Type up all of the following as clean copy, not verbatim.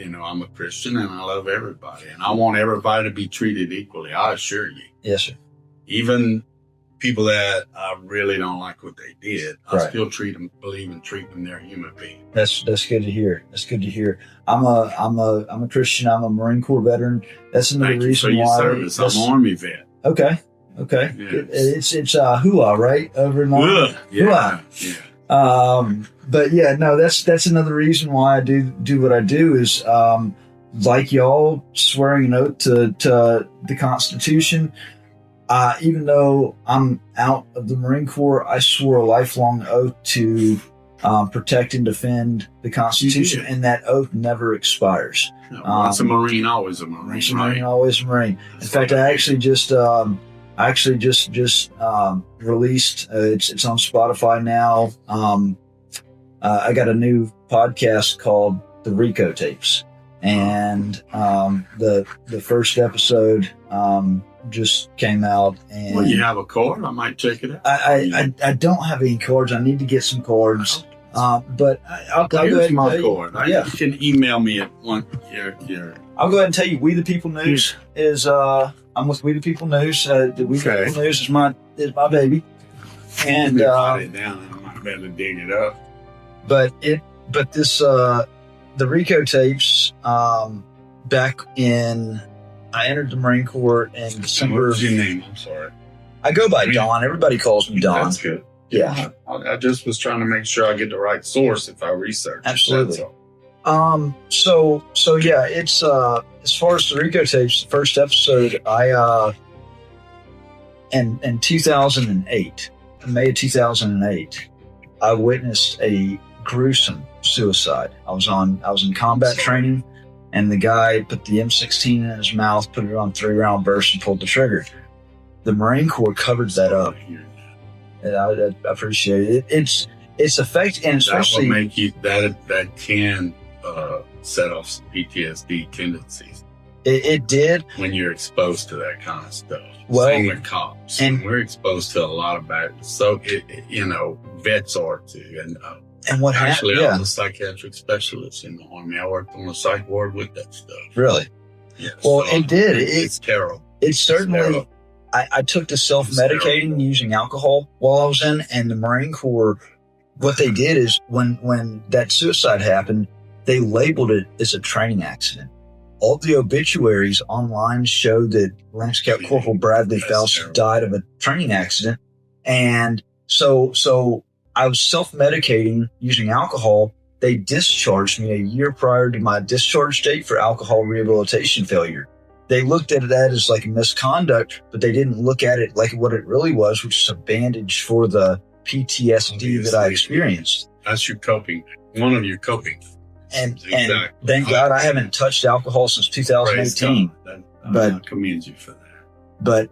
I'm a Christian and I love everybody, and I want everybody to be treated equally. I assure you. Yes, sir. Even people that I really don't like what they did, I Right. still believe in treating them. They're human beings. That's good to hear. That's good to hear. I'm a Christian. I'm a Marine Corps veteran. That's another Thank you reason for your why. service. I'm an Army vet. Okay. Yes. It's Hua, right? Over in Hua. Yeah. But yeah, no, that's another reason why I do what I do is, like y'all, swearing an oath to the Constitution. Even though I'm out of the Marine Corps, I swore a lifelong oath to protect and defend the Constitution, and that oath never expires. Once a Marine, always a Marine. Once a Marine, always a Marine. In fact, I actually just released. It's on Spotify now. I got a new podcast called The Rico Tapes, and the first episode just came out. And well, you have a card? I might check it out. I don't have any cards. I need to get some cards. But I'll go ahead and my tell card. You can email me at one. I'll go ahead and tell you. We the People News is. I'm with We the People News. The We the People News is my baby. And write it down. I might better dig it up. But this the Rico Tapes. Back in, I entered the Marine Corps in December. What was your name? I'm sorry. I go by Don. Everybody calls me Don. That's good. Yeah. I just was trying to make sure I get the right source if I research. Absolutely. So yeah, it's as far as the Rico Tapes, the first episode, I in 2008, in May of 2008, I witnessed a gruesome suicide. I was in combat training, and the guy put the M16 in his mouth, put it on 3-round burst, and pulled the trigger. The Marine Corps covered that up. And I appreciate it. It's effective, and especially that will make you that can set off some PTSD tendencies. It did when you're exposed to that kind of stuff. Well, same with cops, and we're exposed to a lot of bad. So vets are too, and what actually I was a psychiatric specialist in the Army. I worked on a psych ward with that stuff. Really? Yeah. Well, so it did. It's terrible. It's certainly. Terrible. I took to self-medicating using alcohol while I was in, and the Marine Corps, what they did is when that suicide happened, they labeled it as a training accident. All the obituaries online showed that Lance Corporal Bradley Faust died of a training accident. And so I was self-medicating using alcohol. They discharged me a year prior to my discharge date for alcohol rehabilitation failure. They looked at that as like a misconduct, but they didn't look at it like what it really was, which is a bandage for the PTSD that I experienced. That's your coping, one of your coping. And thank God I haven't touched alcohol since 2018. But I commend you for that.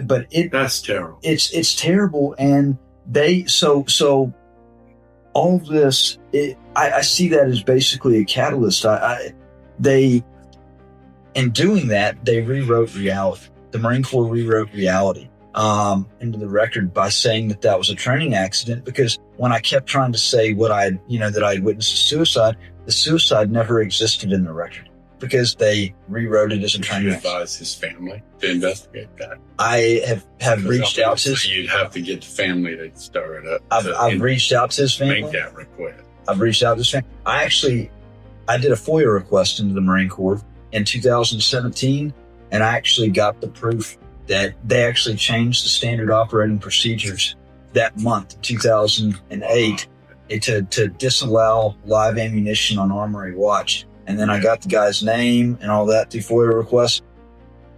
But that's terrible. It's terrible, and so all of this. I see that as basically a catalyst. In doing that, they rewrote reality. The Marine Corps rewrote reality into the record by saying that was a training accident, because when I kept trying to say that I had witnessed a suicide, the suicide never existed in the record because they rewrote it as a training accident. Advise his family to investigate that. I have reached out to his... You'd have to get the family to stir it up. I've reached out to his family. Make that request. I've reached out to his family. I did a FOIA request into the Marine Corps in 2017, and I actually got the proof that they actually changed the standard operating procedures that month, 2008, to disallow live ammunition on Armory Watch. And then I got the guy's name and all that through FOIA requests,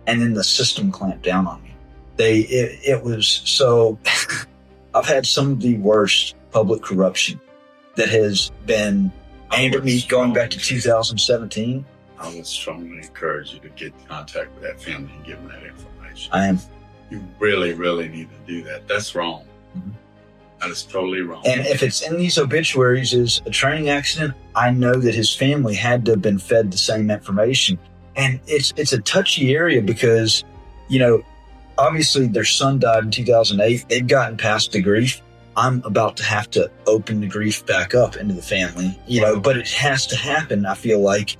and then the system clamped down on me. It was so... I've had some of the worst public corruption that has been aimed at me going back to 2017. I would strongly encourage you to get in contact with that family and give them that information. I am. You really, really need to do that. That's wrong. Mm-hmm. That is totally wrong. And if it's in these obituaries as a training accident, I know that his family had to have been fed the same information. And it's a touchy area because, obviously their son died in 2008. They've gotten past the grief. I'm about to have to open the grief back up into the family, but it has to happen. I feel like,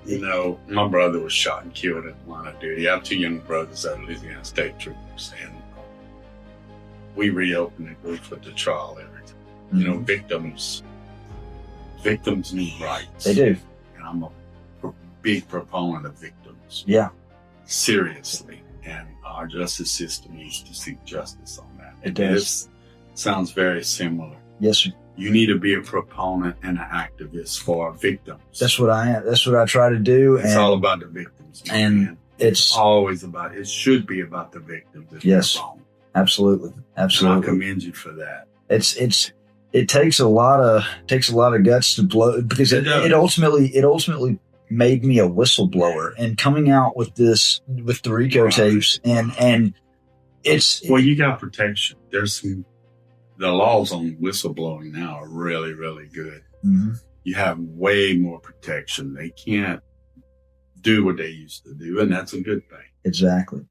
my brother was shot and killed in the line of duty. I have 2 younger brothers that are Louisiana State Troopers, and we reopen the grief with the trial every time. Victims need rights. They do. And I'm a big proponent of victims. Yeah. Seriously. And our justice system needs to seek justice on that. It does. Sounds very similar. Yes, sir. You need to be a proponent and an activist for victims. That's what I am. That's what I try to do. It's all about the victims. And it's always it should be about the victims. Yes, absolutely. Absolutely. And I commend you for that. It takes a lot of guts to blow, because it ultimately made me a whistleblower, and coming out with the RICO tapes and you got protection. The laws on whistleblowing now are really, really good. Mm-hmm. You have way more protection. They can't do what they used to do, and that's a good thing. Exactly.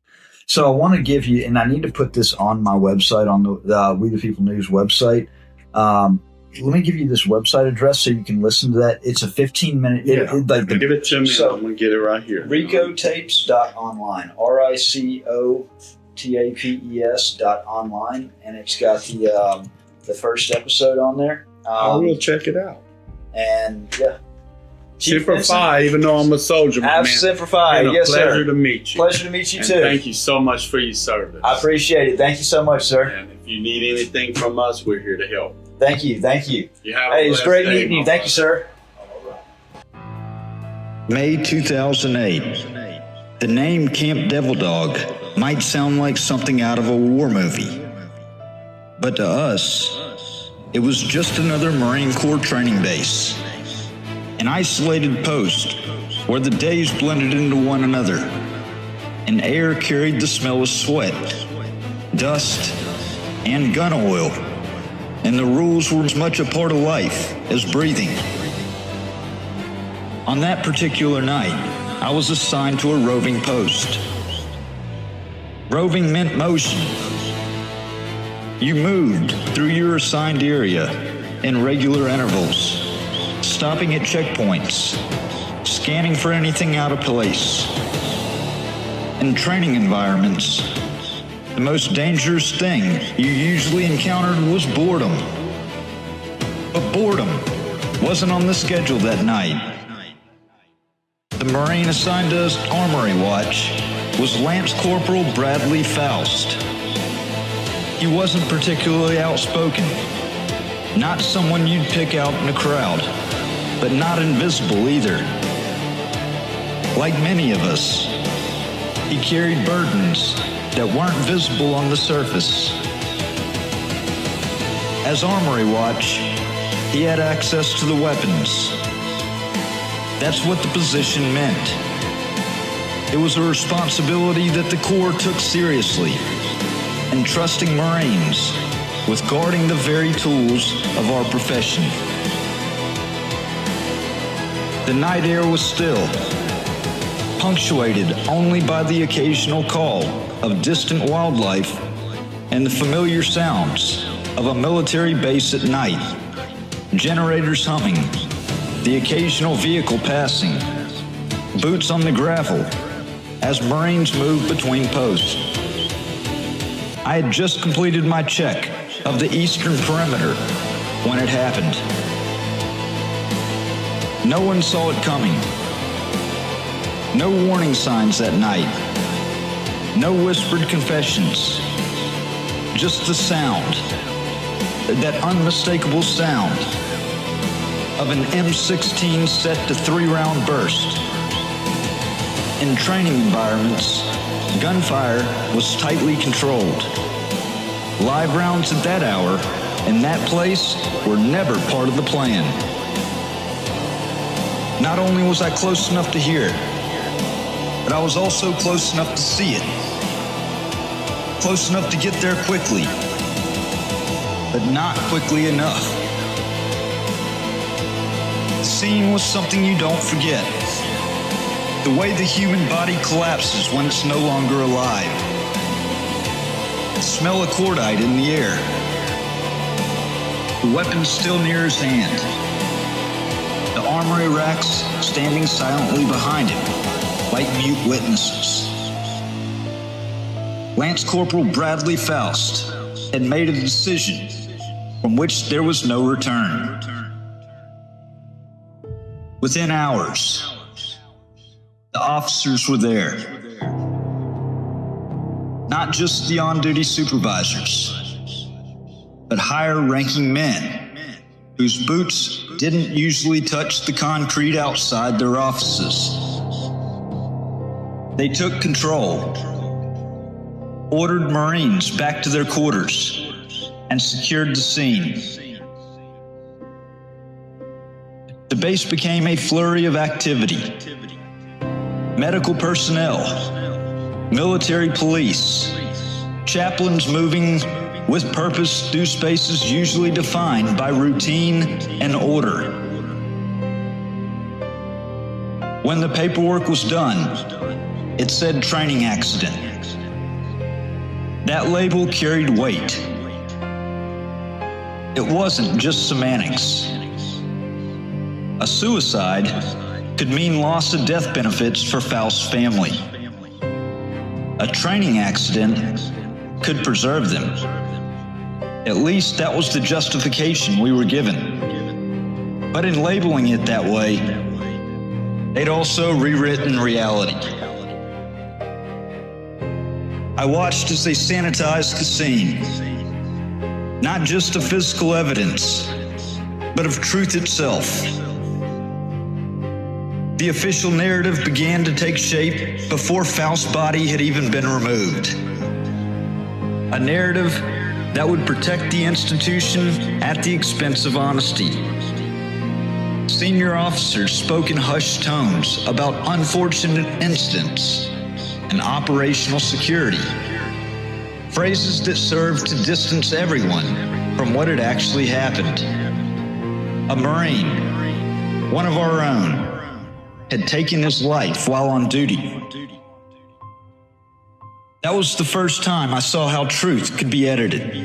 So I want to give you, and I need to put this on my website, on the We the People News website. Let me give you this website address so you can listen to that. It's a 15-minute. Give it to me. So, I'm going to get it right here. RICOtapes.online. RICOTAPES.online, and it's got the first episode on there. I will check it out. And yeah. Semper Fi, even though I'm a soldier. Semper Fi, yes, sir. Pleasure to meet you. Pleasure to meet you, too. Thank you so much for your service. I appreciate it. Thank you so much, sir. And if you need anything from us, we're here to help. Thank you. It was great meeting you. Thank you, sir. May 2008. The name Camp Devil Dog might sound like something out of a war movie. But to us, it was just another Marine Corps training base. An isolated post where the days blended into one another. And air carried the smell of sweat, dust, and gun oil. And the rules were as much a part of life as breathing. On that particular night, I was assigned to a roving post. Roving meant motion. You moved through your assigned area in regular intervals, stopping at checkpoints, scanning for anything out of place. In training environments, the most dangerous thing you usually encountered was boredom. But boredom wasn't on the schedule that night. The Marine assigned to us Armory Watch was Lance Corporal Bradley Faust. He wasn't particularly outspoken, not someone you'd pick out in a crowd, but not invisible either. Like many of us, he carried burdens that weren't visible on the surface. As Armory Watch, he had access to the weapons. That's what the position meant. It was a responsibility that the Corps took seriously, entrusting Marines with guarding the very tools of our profession. The night air was still, punctuated only by the occasional call of distant wildlife and the familiar sounds of a military base at night, generators humming, the occasional vehicle passing, boots on the gravel as Marines moved between posts. I had just completed my check of the eastern perimeter when it happened. No one saw it coming. No warning signs that night. No whispered confessions. Just the sound, that unmistakable sound of an M16 set to 3-round burst. In training environments, gunfire was tightly controlled. Live rounds at that hour in that place were never part of the plan. Not only was I close enough to hear it, but I was also close enough to see it. Close enough to get there quickly, but not quickly enough. The scene was something you don't forget. The way the human body collapses when it's no longer alive. The smell of cordite in the air. the weapon still near his hand, the armory racks standing silently behind him, like mute witnesses. Lance Corporal Bradley Faust had made a decision from which there was no return. Within hours, the officers were there. Not just the on-duty supervisors, but higher-ranking men whose boots didn't usually touch the concrete outside their offices. They took control, ordered Marines back to their quarters, and secured the scene. The base became a flurry of activity. Medical personnel, military police, chaplains moving with purpose through spaces usually defined by routine and order. When the paperwork was done, it said training accident. That label carried weight. It wasn't just semantics. A suicide could mean loss of death benefits for Faust's family. A training accident could preserve them. At least that was the justification we were given. But in labeling it that way, they'd also rewritten reality. I watched as they sanitized the scene, not just of physical evidence, but of truth itself. The official narrative began to take shape before Faust's body had even been removed. A narrative that would protect the institution at the expense of honesty. Senior officers spoke in hushed tones about unfortunate incidents and operational security, phrases that served to distance everyone from what had actually happened. A Marine, one of our own, had taken his life while on duty. That was the first time I saw how truth could be edited,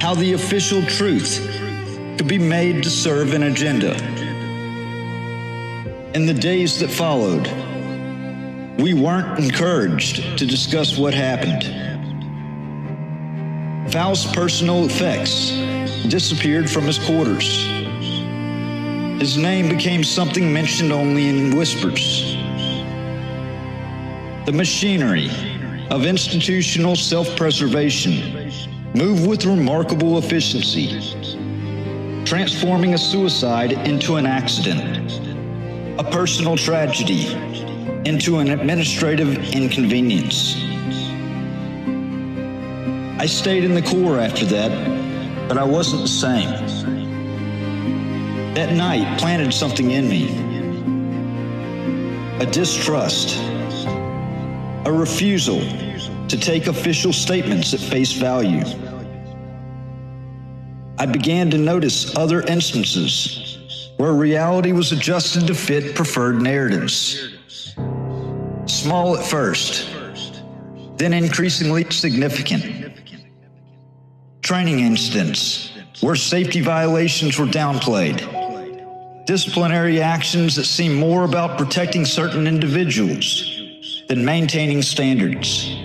how the official truth could be made to serve an agenda. In the days that followed, we weren't encouraged to discuss what happened. Faust's personal effects disappeared from his quarters. His name became something mentioned only in whispers. The machinery of institutional self-preservation moved with remarkable efficiency, transforming a suicide into an accident, a personal tragedy into an administrative inconvenience. I stayed in the Corps after that, but I wasn't the same. That night planted something in me. A distrust, a refusal to take official statements at face value. I began to notice other instances where reality was adjusted to fit preferred narratives. Small at first, then increasingly significant. Training incidents where safety violations were downplayed. Disciplinary actions that seemed more about protecting certain individuals than maintaining standards.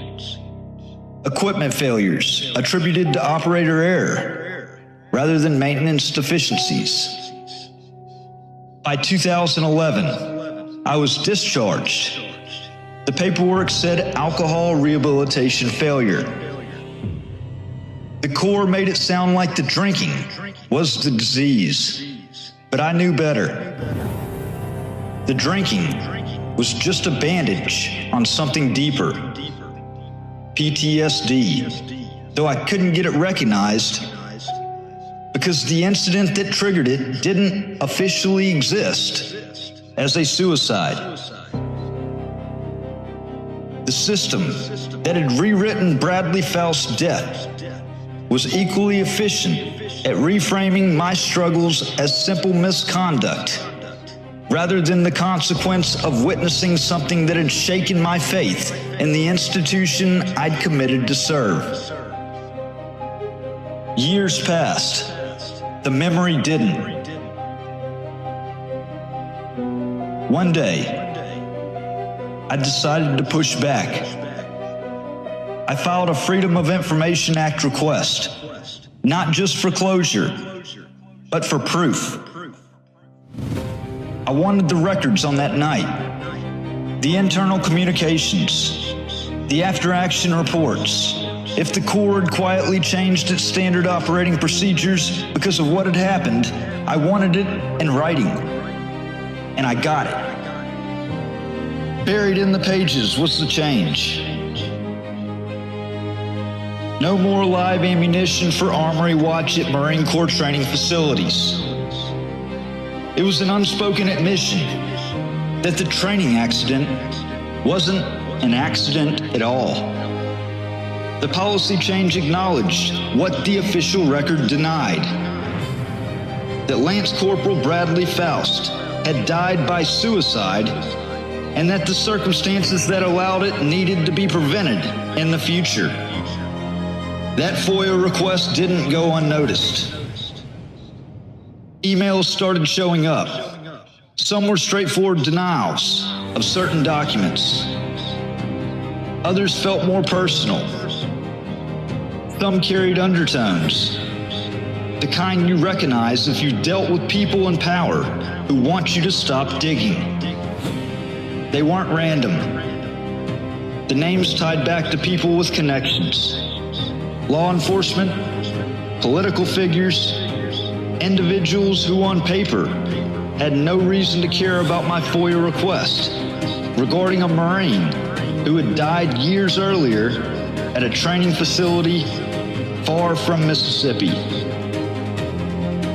Equipment failures attributed to operator error rather than maintenance deficiencies. By 2011, I was discharged. The paperwork said alcohol rehabilitation failure. The Corps made it sound like the drinking was the disease, but I knew better. The drinking was just a bandage on something deeper. PTSD, though I couldn't get it recognized because the incident that triggered it didn't officially exist as a suicide. The system that had rewritten Bradley Faust's death was equally efficient at reframing my struggles as simple misconduct rather than the consequence of witnessing something that had shaken my faith in the institution I'd committed to serve. Years passed. The memory didn't. One day, I decided to push back. I filed a Freedom of Information Act request, not just for closure, but for proof. I wanted the records on that night, the internal communications, the after-action reports. If the Corps had quietly changed its standard operating procedures because of what had happened, I wanted it in writing. And I got it. Buried in the pages was the change. No more live ammunition for Armory Watch at Marine Corps training facilities. It was an unspoken admission that the training accident wasn't an accident at all. The policy change acknowledged what the official record denied: that Lance Corporal Bradley Faust had died by suicide, and that the circumstances that allowed it needed to be prevented in the future. That FOIA request didn't go unnoticed. Emails started showing up. Some were straightforward denials of certain documents. Others felt more personal. Some carried undertones, the kind you recognize if you dealt with people in power who want you to stop digging. They weren't random. The names tied back to people with connections. Law enforcement, political figures, individuals who on paper had no reason to care about my FOIA request regarding a Marine who had died years earlier at a training facility far from Mississippi.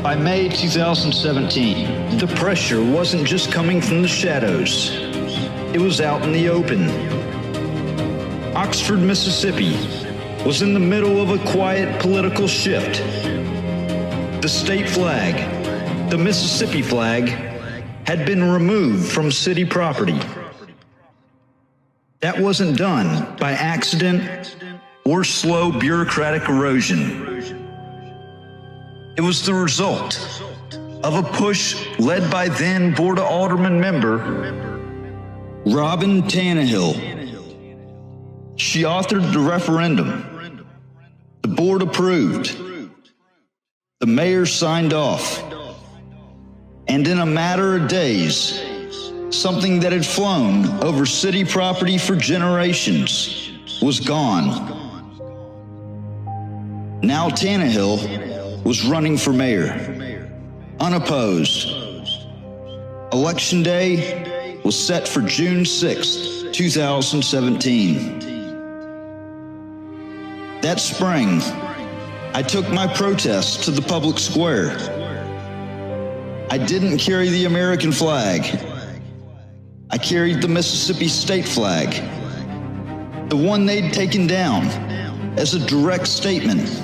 By May 2017, the pressure wasn't just coming from the shadows. It was out in the open. Oxford, Mississippi was in the middle of a quiet political shift. The state flag, the Mississippi flag, had been removed from city property. That wasn't done by accident or slow bureaucratic erosion. It was the result of a push led by then Board of Aldermen member Robin Tannehill. She authored the referendum. The board approved. The mayor signed off. And in a matter of days, something that had flown over city property for generations was gone. Now Tannehill was running for mayor, unopposed. Election day was set for June 6, 2017. That spring, I took my protest to the public square. I didn't carry the American flag. I carried the Mississippi state flag, the one they'd taken down as a direct statement.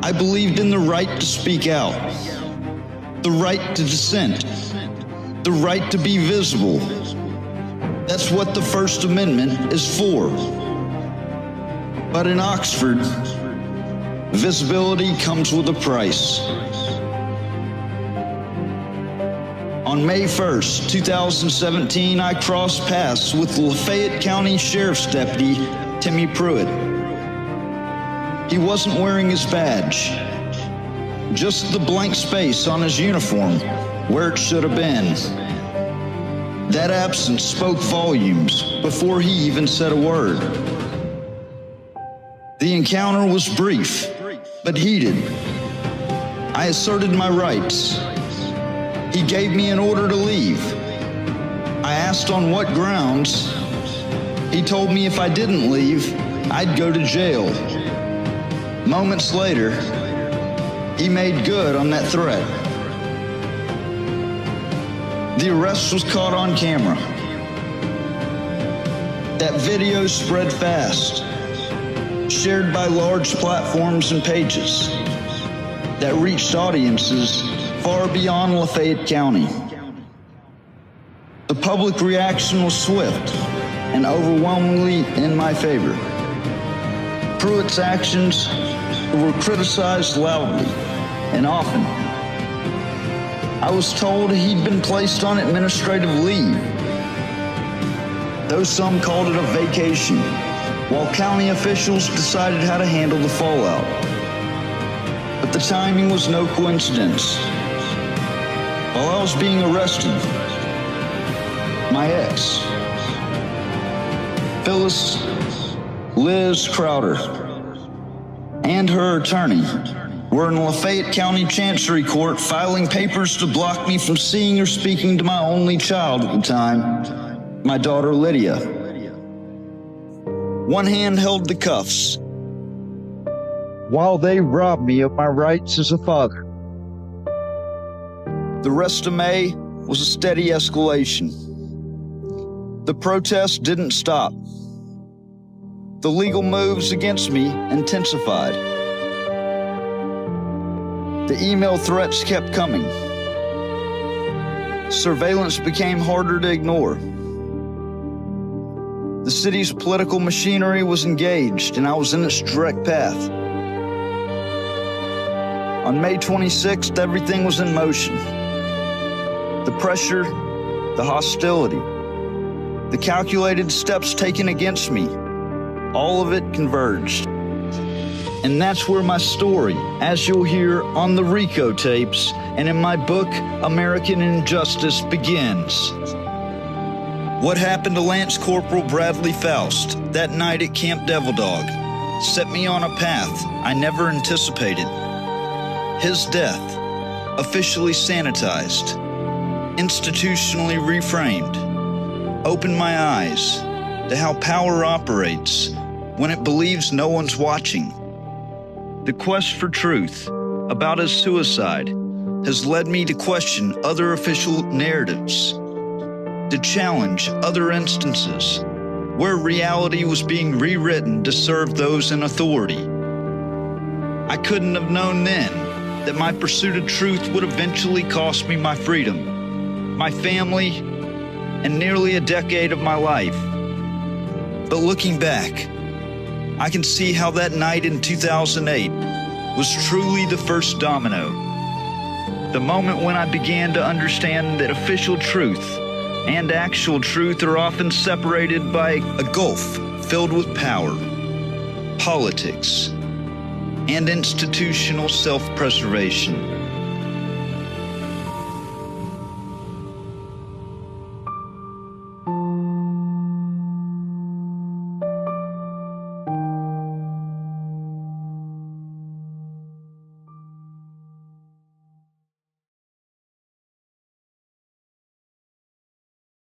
I believed in the right to speak out, the right to dissent, the right to be visible. That's what the First Amendment is for. But in Oxford, visibility comes with a price. On May 1st, 2017, I crossed paths with Lafayette County Sheriff's Deputy Timmy Pruitt. He wasn't wearing his badge, just the blank space on his uniform where it should have been. That absence spoke volumes before he even said a word. The encounter was brief, but heated. I asserted my rights. He gave me an order to leave. I asked on what grounds. He told me if I didn't leave, I'd go to jail. Moments later, he made good on that threat. The arrest was caught on camera. That video spread fast, shared by large platforms and pages that reached audiences far beyond Lafayette County. The public reaction was swift and overwhelmingly in my favor. Pruitt's actions who were criticized loudly and often. I was told he'd been placed on administrative leave, though some called it a vacation, while county officials decided how to handle the fallout. But the timing was no coincidence. While I was being arrested, my ex, Phyllis Liz Crowder, and her attorney were in Lafayette County Chancery Court filing papers to block me from seeing or speaking to my only child at the time, my daughter Lydia. One hand held the cuffs, while they robbed me of my rights as a father. The rest of May was a steady escalation. The protests didn't stop. The legal moves against me intensified. The email threats kept coming. Surveillance became harder to ignore. The city's political machinery was engaged, and I was in its direct path. On May 26th, everything was in motion. The pressure, the hostility, the calculated steps taken against me, all of it converged. And that's where my story, as you'll hear on the RICO tapes and in my book, American Injustice, begins. What happened to Lance Corporal Bradley Faust that night at Camp Devil Dog set me on a path I never anticipated. His death, officially sanitized, institutionally reframed, opened my eyes to how power operates when it believes no one's watching. The quest for truth about his suicide has led me to question other official narratives, to challenge other instances where reality was being rewritten to serve those in authority. I couldn't have known then that my pursuit of truth would eventually cost me my freedom, my family, and nearly a decade of my life. But looking back, I can see how that night in 2008 was truly the first domino. The moment when I began to understand that official truth and actual truth are often separated by a gulf filled with power, politics, and institutional self-preservation.